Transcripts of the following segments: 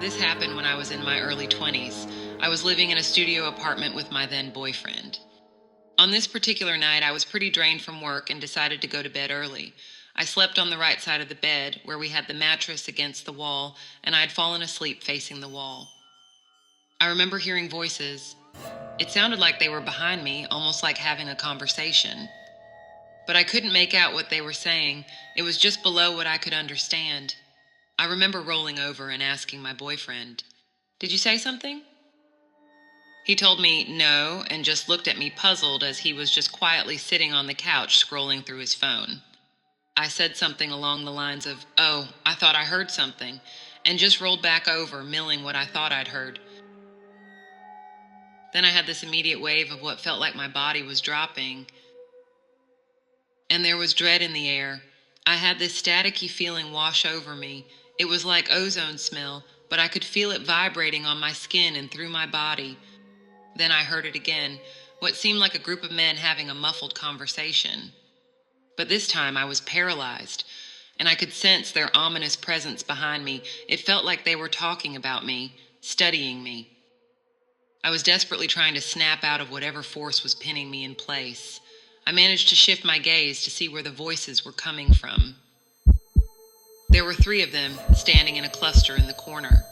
This happened when I was in my early 20s. I was living in a studio apartment with my then boyfriend. On this particular night, I was pretty drained from work and decided to go to bed early. I slept on the right side of the bed, where we had the mattress against the wall, and I had fallen asleep facing the wall. I remember hearing voices. It sounded like they were behind me, almost like having a conversation. But I couldn't make out what they were saying. It was just below what I could understand. I remember rolling over and asking my boyfriend, "Did you say something?" He told me no and just looked at me puzzled as he was just quietly sitting on the couch scrolling through his phone. I said something along the lines of, "Oh, I thought I heard something," and just rolled back over, milling what I thought I'd heard. Then I had this immediate wave of what felt like my body was dropping, and there was dread in the air. I had this staticky feeling wash over me. It was like ozone smell, but I could feel it vibrating on my skin and through my body. Then I heard it again, what seemed like a group of men having a muffled conversation. But this time I was paralyzed, and I could sense their ominous presence behind me. It felt like they were talking about me, studying me. I was desperately trying to snap out of whatever force was pinning me in place. I managed to shift my gaze to see where the voices were coming from. There were 3 of them, standing in a cluster in the corner.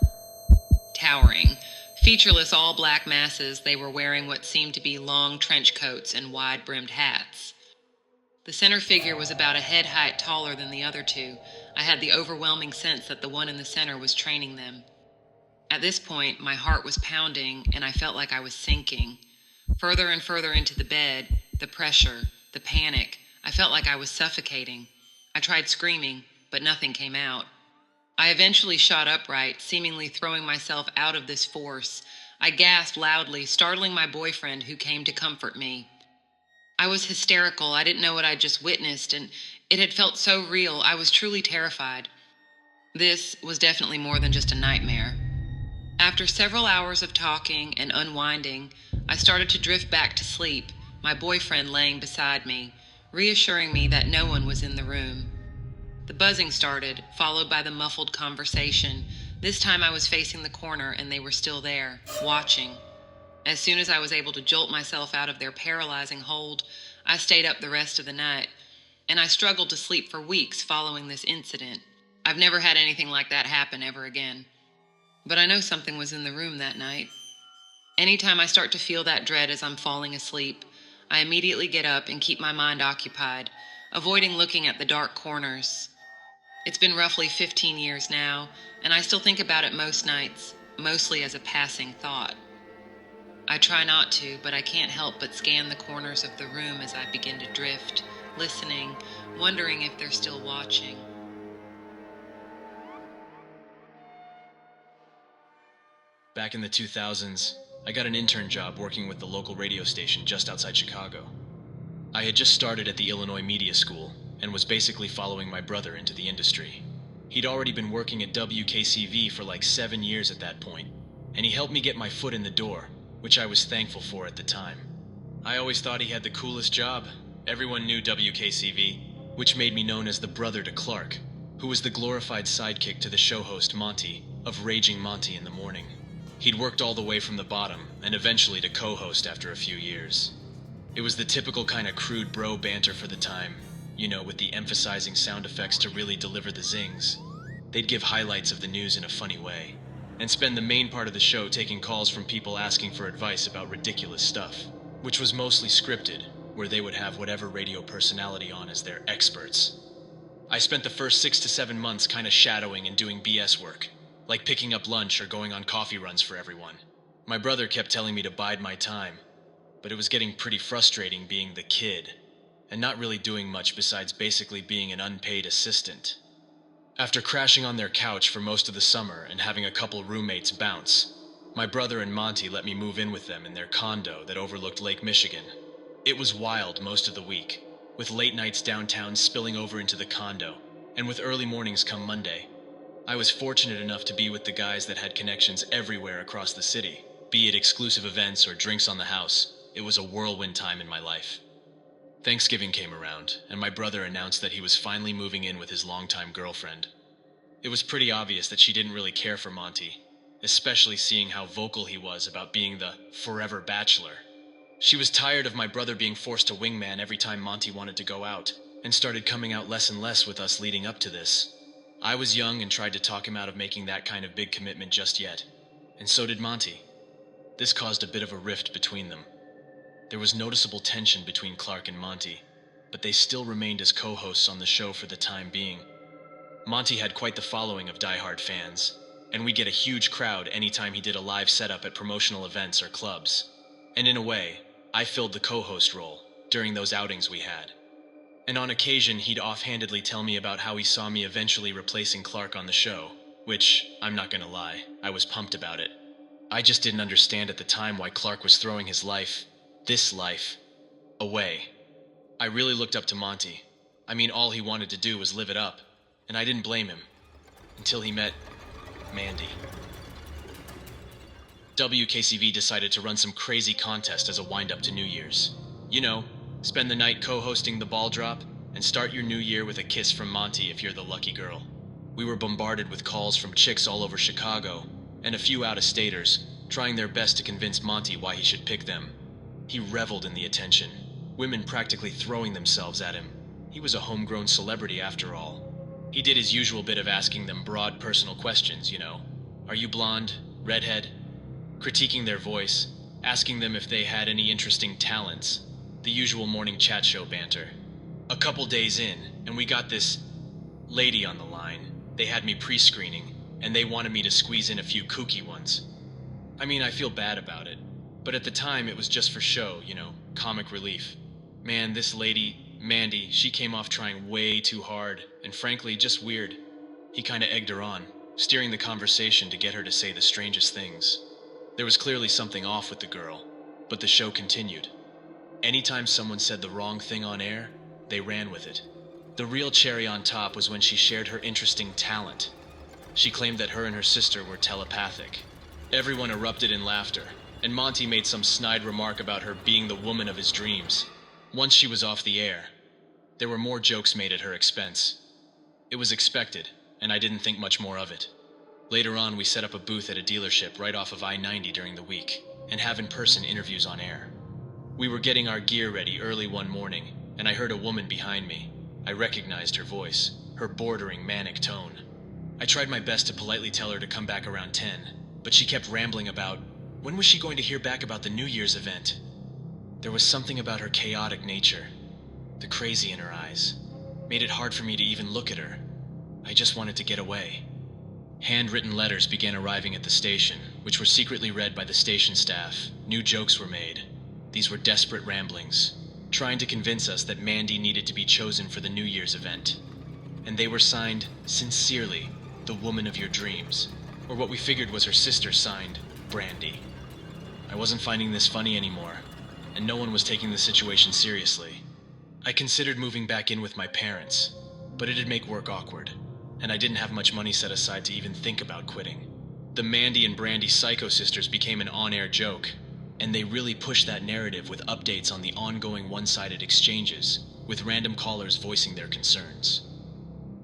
Towering, featureless all-black masses, they were wearing what seemed to be long trench coats and wide-brimmed hats. The center figure was about a head height taller than the other 2. I had the overwhelming sense that the one in the center was training them. At this point, my heart was pounding, and I felt like I was sinking. Further and further into the bed, the pressure, the panic, I felt like I was suffocating. I tried screaming, but nothing came out. I eventually shot upright, seemingly throwing myself out of this force. I gasped loudly, startling my boyfriend, who came to comfort me. I was hysterical. I didn't know what I'd just witnessed, and it had felt so real. I was truly terrified. This was definitely more than just a nightmare. After several hours of talking and unwinding, I started to drift back to sleep, my boyfriend laying beside me, reassuring me that no one was in the room. The buzzing started, followed by the muffled conversation. This time I was facing the corner and they were still there, watching. As soon as I was able to jolt myself out of their paralyzing hold, I stayed up the rest of the night, and I struggled to sleep for weeks following this incident. I've never had anything like that happen ever again. But I know something was in the room that night. Anytime I start to feel that dread as I'm falling asleep, I immediately get up and keep my mind occupied, avoiding looking at the dark corners. It's been roughly 15 years now, and I still think about it most nights, mostly as a passing thought. I try not to, but I can't help but scan the corners of the room as I begin to drift, listening, wondering if they're still watching. Back in the 2000s, I got an intern job working with the local radio station just outside Chicago. I had just started at the Illinois Media School and was basically following my brother into the industry. He'd already been working at WKCV for like 7 years at that point, and he helped me get my foot in the door, which I was thankful for at the time. I always thought he had the coolest job. Everyone knew WKCV, which made me known as the brother to Clark, who was the glorified sidekick to the show host Monty of Raging Monty in the Morning. He'd worked all the way from the bottom, and eventually to co-host after a few years. It was the typical kind of crude bro banter for the time, you know, with the emphasizing sound effects to really deliver the zings. They'd give highlights of the news in a funny way, and spend the main part of the show taking calls from people asking for advice about ridiculous stuff, which was mostly scripted, where they would have whatever radio personality on as their experts. I spent the first 6 to 7 months kind of shadowing and doing BS work, like picking up lunch or going on coffee runs for everyone. My brother kept telling me to bide my time, but it was getting pretty frustrating being the kid, and not really doing much besides basically being an unpaid assistant. After crashing on their couch for most of the summer and having a couple roommates bounce, my brother and Monty let me move in with them in their condo that overlooked Lake Michigan. It was wild most of the week, with late nights downtown spilling over into the condo, and with early mornings come Monday. I was fortunate enough to be with the guys that had connections everywhere across the city, Be it exclusive events or drinks on the house, it was a whirlwind time in my life. Thanksgiving came around, and my brother announced that he was finally moving in with his longtime girlfriend. It was pretty obvious that she didn't really care for Monty, especially seeing how vocal he was about being the forever bachelor. She was tired of my brother being forced to wingman every time Monty wanted to go out, and started coming out less and less with us leading up to this. I was young and tried to talk him out of making that kind of big commitment just yet, and so did Monty. This caused a bit of a rift between them. There was noticeable tension between Clark and Monty, but they still remained as co-hosts on the show for the time being. Monty had quite the following of diehard fans, and we'd get a huge crowd anytime he did a live setup at promotional events or clubs. And in a way, I filled the co-host role during those outings we had. And on occasion, he'd offhandedly tell me about how he saw me eventually replacing Clark on the show, which, I'm not gonna lie, I was pumped about it. I just didn't understand at the time why Clark was throwing his life, this life, away. I really looked up to Monty. I mean, all he wanted to do was live it up, and I didn't blame him. Until he met Mandy. WKCV decided to run some crazy contest as a wind-up to New Year's. You know, spend the night co-hosting the ball drop, and start your new year with a kiss from Monty if you're the lucky girl. We were bombarded with calls from chicks all over Chicago, and a few out-of-staters, trying their best to convince Monty why he should pick them. He reveled in the attention, women practically throwing themselves at him. He was a homegrown celebrity after all. He did his usual bit of asking them broad personal questions, you know. Are you blonde? Redhead? Critiquing their voice, asking them if they had any interesting talents. The usual morning chat show banter. A couple days in, and we got this lady on the line. They had me pre-screening, and they wanted me to squeeze in a few kooky ones. I mean, I feel bad about it, but at the time it was just for show, you know, comic relief. Man, this lady, Mandy, she came off trying way too hard, and frankly, just weird. He kinda egged her on, steering the conversation to get her to say the strangest things. There was clearly something off with the girl, but the show continued. Anytime someone said the wrong thing on air, they ran with it. The real cherry on top was when she shared her interesting talent. She claimed that her and her sister were telepathic. Everyone erupted in laughter, and Monty made some snide remark about her being the woman of his dreams. Once she was off the air, there were more jokes made at her expense. It was expected, and I didn't think much more of it. Later on, we set up a booth at a dealership right off of I-90 during the week, and have in-person interviews on air. We were getting our gear ready early one morning, and I heard a woman behind me. I recognized her voice, her bordering manic tone. I tried my best to politely tell her to come back around 10, but she kept rambling about when was she going to hear back about the New Year's event. There was something about her chaotic nature, the crazy in her eyes, made it hard for me to even look at her. I just wanted to get away. Handwritten letters began arriving at the station, which were secretly read by the station staff. New jokes were made. These were desperate ramblings, trying to convince us that Mandy needed to be chosen for the New Year's event. And they were signed, sincerely, the woman of your dreams, or what we figured was her sister signed, Brandy. I wasn't finding this funny anymore, and no one was taking the situation seriously. I considered moving back in with my parents, but it'd make work awkward, and I didn't have much money set aside to even think about quitting. The Mandy and Brandy Psycho Sisters became an on-air joke, and they really pushed that narrative with updates on the ongoing one-sided exchanges, with random callers voicing their concerns.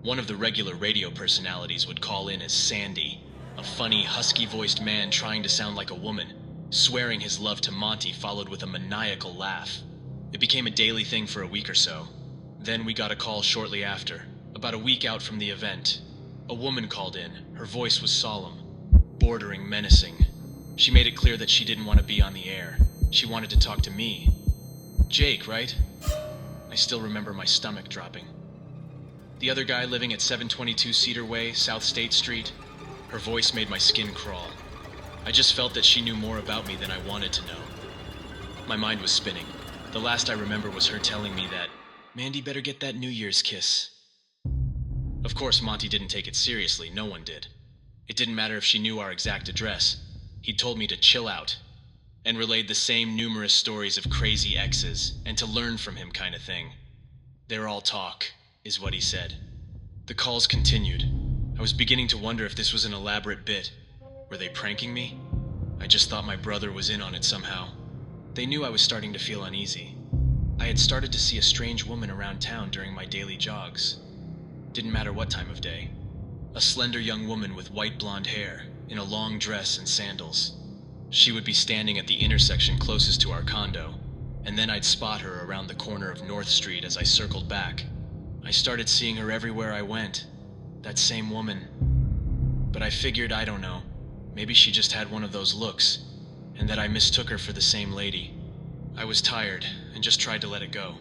One of the regular radio personalities would call in as Sandy, a funny, husky-voiced man trying to sound like a woman, swearing his love to Monty followed with a maniacal laugh. It became a daily thing for a week or so. Then we got a call shortly after, about a week out from the event. A woman called in. Her voice was solemn, bordering menacing. She made it clear that she didn't want to be on the air. She wanted to talk to me. Jake, right? I still remember my stomach dropping. The other guy living at 722 Cedar Way, South State Street. Her voice made my skin crawl. I just felt that she knew more about me than I wanted to know. My mind was spinning. The last I remember was her telling me that Mandy better get that New Year's kiss. Of course, Monty didn't take it seriously. No one did. It didn't matter if she knew our exact address. He told me to chill out, and relayed the same numerous stories of crazy exes, and to learn from him kind of thing. They're all talk, is what he said. The calls continued. I was beginning to wonder if this was an elaborate bit. Were they pranking me? I just thought my brother was in on it somehow. They knew I was starting to feel uneasy. I had started to see a strange woman around town during my daily jogs. Didn't matter what time of day. A slender young woman with white blonde hair, in a long dress and sandals. She would be standing at the intersection closest to our condo, and then I'd spot her around the corner of North Street as I circled back. I started seeing her everywhere I went. That same woman. But I figured, I don't know, maybe she just had one of those looks, and that I mistook her for the same lady. I was tired, and just tried to let it go.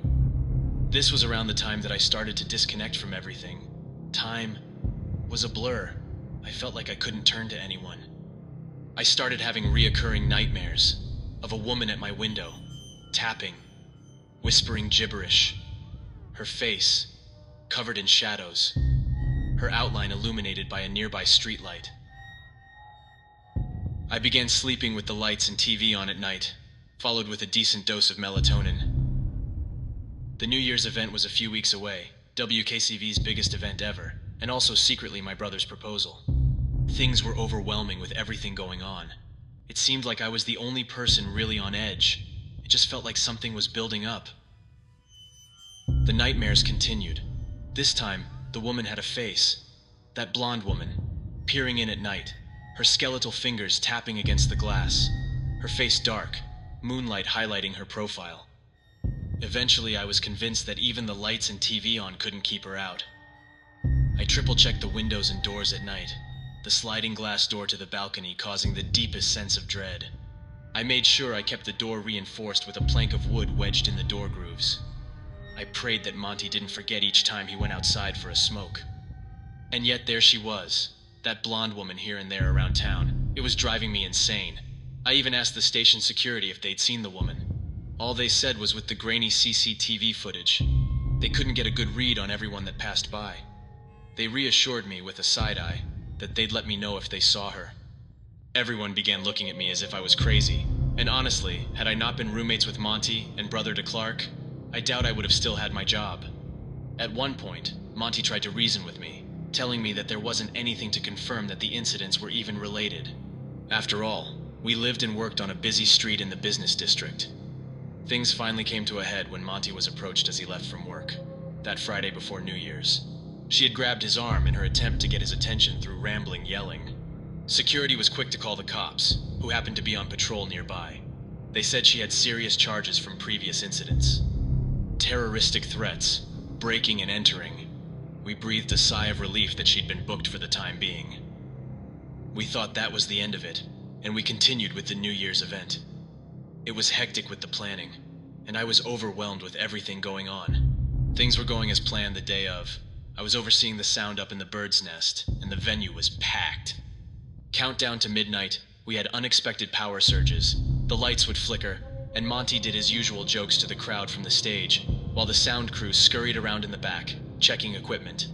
This was around the time that I started to disconnect from everything. Time was a blur. I felt like I couldn't turn to anyone. I started having reoccurring nightmares of a woman at my window, tapping, whispering gibberish. Her face, covered in shadows, her outline illuminated by a nearby streetlight. I began sleeping with the lights and TV on at night, followed with a decent dose of melatonin. The New Year's event was a few weeks away, WKCV's biggest event ever, and also secretly my brother's proposal. Things were overwhelming with everything going on. It seemed like I was the only person really on edge. It just felt like something was building up. The nightmares continued. This time, the woman had a face. That blonde woman, peering in at night, her skeletal fingers tapping against the glass, her face dark, moonlight highlighting her profile. Eventually, I was convinced that even the lights and TV on couldn't keep her out. I triple-checked the windows and doors at night, the sliding glass door to the balcony causing the deepest sense of dread. I made sure I kept the door reinforced with a plank of wood wedged in the door grooves. I prayed that Monty didn't forget each time he went outside for a smoke. And yet there she was, that blonde woman here and there around town. It was driving me insane. I even asked the station security if they'd seen the woman. All they said was with the grainy CCTV footage, they couldn't get a good read on everyone that passed by. They reassured me with a side-eye that they'd let me know if they saw her. Everyone began looking at me as if I was crazy, and honestly, had I not been roommates with Monty and brother to Clark, I doubt I would have still had my job. At one point, Monty tried to reason with me, telling me that there wasn't anything to confirm that the incidents were even related. After all, we lived and worked on a busy street in the business district. Things finally came to a head when Monty was approached as he left from work, that Friday before New Year's. She had grabbed his arm in her attempt to get his attention through rambling yelling. Security was quick to call the cops, who happened to be on patrol nearby. They said she had serious charges from previous incidents. Terroristic threats, breaking and entering. We breathed a sigh of relief that she'd been booked for the time being. We thought that was the end of it, and we continued with the New Year's event. It was hectic with the planning, and I was overwhelmed with everything going on. Things were going as planned the day of. I was overseeing the sound up in the bird's nest, and the venue was packed. Countdown to midnight, we had unexpected power surges. The lights would flicker, and Monty did his usual jokes to the crowd from the stage, while the sound crew scurried around in the back, checking equipment.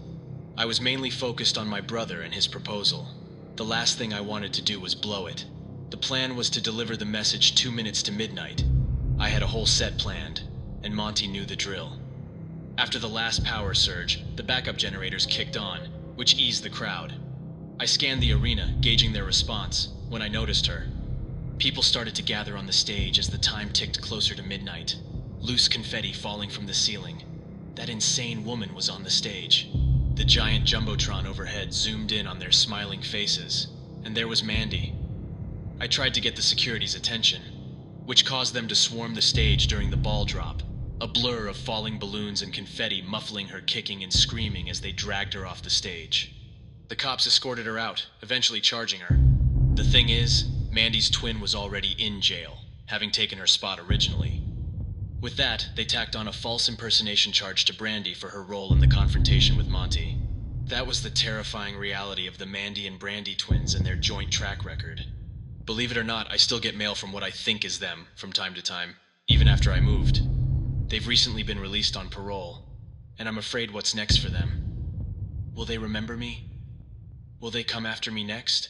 I was mainly focused on my brother and his proposal. The last thing I wanted to do was blow it. The plan was to deliver the message 2 minutes to midnight. I had a whole set planned, and Monty knew the drill. After the last power surge, the backup generators kicked on, which eased the crowd. I scanned the arena, gauging their response, when I noticed her. People started to gather on the stage as the time ticked closer to midnight. Loose confetti falling from the ceiling. That insane woman was on the stage. The giant jumbotron overhead zoomed in on their smiling faces, and there was Mandy. I tried to get the security's attention, which caused them to swarm the stage during the ball drop. A blur of falling balloons and confetti muffling her kicking and screaming as they dragged her off the stage. The cops escorted her out, eventually charging her. The thing is, Mandy's twin was already in jail, having taken her spot originally. With that, they tacked on a false impersonation charge to Brandy for her role in the confrontation with Monty. That was the terrifying reality of the Mandy and Brandy twins and their joint track record. Believe it or not, I still get mail from what I think is them from time to time, even after I moved. They've recently been released on parole, and I'm afraid what's next for them. Will they remember me? Will they come after me next?